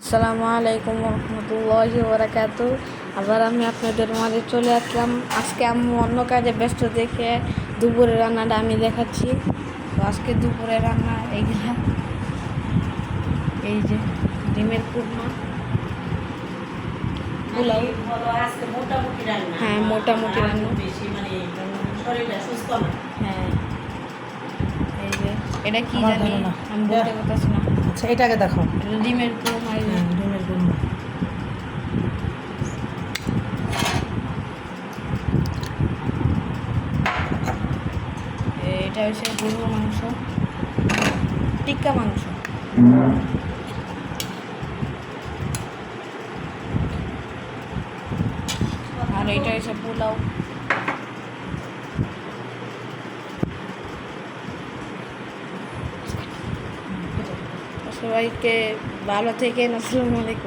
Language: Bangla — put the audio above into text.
আসসালামু আলাইকুম রহমতুল্লাহি ওয়া বারাকাতুহু। আবার আমি আপনাদের মাঝে চলে আসলাম। আজকে আমি অন্য কাজে ব্যস্ত দেখে দুপুরের রান্নাটা আমি দেখাচ্ছি। তো আজকে দুপুরের রান্না এইগুলা, এই যে ডিমের কুরমা, পোলাও। হ্যাঁ, মোটামুটি রান্না। হ্যাঁ, এই যে এটা কি জানি আমি বলতে পারতেছি না। আচ্ছা, এটাকে দেখো। এটা ডিমের কুরমা। এই যে ডিমের কুরমা। এটা হচ্ছে গরুর মাংস, টিক্কা মাংস। আর এটা হচ্ছে পোলাও। সবাইকে ভালো থেকেন। আসসালামু আলাইকুম।